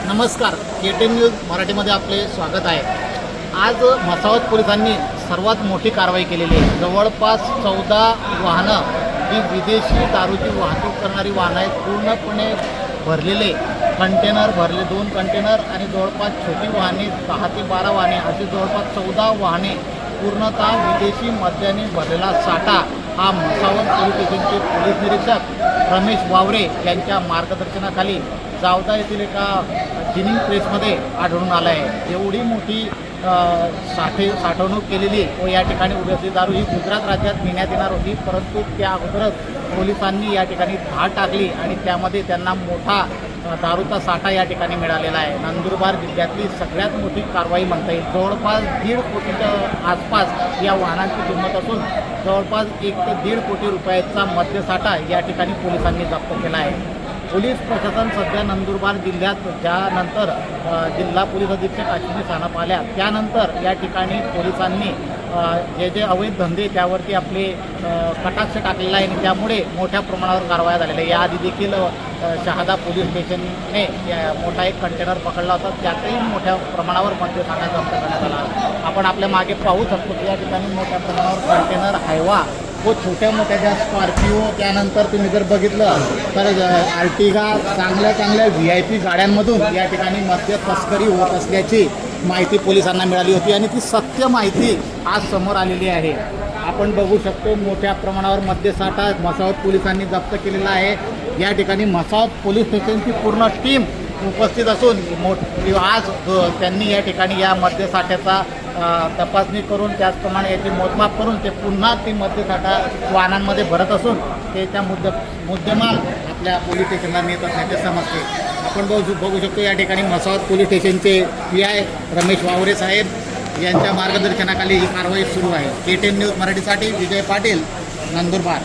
नमस्कार, KTN news मराठीमध्ये आपले स्वागत आहे। आज म्हसावत पोलिसांनी सर्वात मोठी कारवाई केलेली आहे। जवळपास 14 वाहनं जी विदेशी दारूची वाहतूक करणारी वाहनं आहेत, पूर्णपणे भरलेले कंटेनर भरले 2 कंटेनर आणि जवळपास छोटी वाहने 10 ते 12 वाहने अशी जवळपास 14 वाहने पूर्णतः विदेशी मद्याने भरलेला साठा हा म्हसावत पोलीस स्टेशनचे पोलीस निरीक्षक रमेश वावरे यांच्या मार्गदर्शनाखाली जावदा येथील एका जिनिंग प्रेसमध्ये आढळून आला आहे। एवढी मोठी साठवणूक केलेली व या ठिकाणी उभी दारू ही गुजरात राज्यात नेण्यात येणार होती, परंतु त्या अगोदरच पोलिसांनी या ठिकाणी धाड टाकली आणि त्यामध्ये त्यांना मोठा दारूचा साठा या ठिकाणी मिळालेला आहे। नंदुरबार जिल्ह्यातली सगळ्यात मोठी कारवाई म्हणता येईल। जवळपास 1.5 कोटीच्या आसपास या वाहनांची किंमत असून जवळपास 1 ते 1.5 कोटी रुपयाचा मद्यसाठा या ठिकाणी पोलिसांनी जप्त केला आहे। पोलीस प्रशासन सध्या नंदुरबार जिल्ह्यात ज्यानंतर जिल्हा पोलीस अधीक्षक अश्विनी सानप आल्या त्यानंतर या ठिकाणी पोलिसांनी जे अवैध धंदे त्यावरती आपले कटाक्ष टाकलेला आहे आणि त्यामुळे मोठ्या प्रमाणावर कारवाया झालेल्या आहे। याआधी देखील शहादा पोलीस स्टेशनने मोठा एक कंटेनर पकडला होता, त्यातही मोठ्या प्रमाणावर मद्यसाठा जप्त करण्यात आला। आपण आपल्या मागे पाहू शकतो की या ठिकाणी मोठ्या प्रमाणावर कंटेनर हायवा व छोट्या मोठ्या ज्या स्कॉर्पिओ, त्यानंतर तुम्ही जर बघितलं तर आर्टिगा चांगल्या VIP गाड्यांमधून या ठिकाणी मद्य तस्करी होत असल्याची माहिती पोलिसांना मिळाली होती आणि ती सत्य माहिती आज समोर आलेली आहे। आपण बघू शकतो मोठ्या प्रमाणावर मद्यसाठा म्हसावत पोलिसांनी जप्त केलेला आहे। या ठिकाणी म्हसावत पोलीस स्टेशनची पूर्ण टीम उपस्थित असून आज त्यांनी या ठिकाणी या मद्यसाठ्याचा तपासणी करून त्याचप्रमाणे याची मोजमाप करून ते पुन्हा ती मद्यसाठा वाहनांमध्ये भरत असून ते त्या मुद्देमाल आपल्या पोलीस स्टेशनला नेत असल्याचे समजते। आपण बघू शकतो या ठिकाणी म्हसावत पोलीस स्टेशनचे PI रमेश वावरे साहेब यांच्या मार्गदर्शनाखाली ही कारवाई सुरू आहे। KTN न्यूज मराठीसाठी विजय पाटील, नंदुरबार।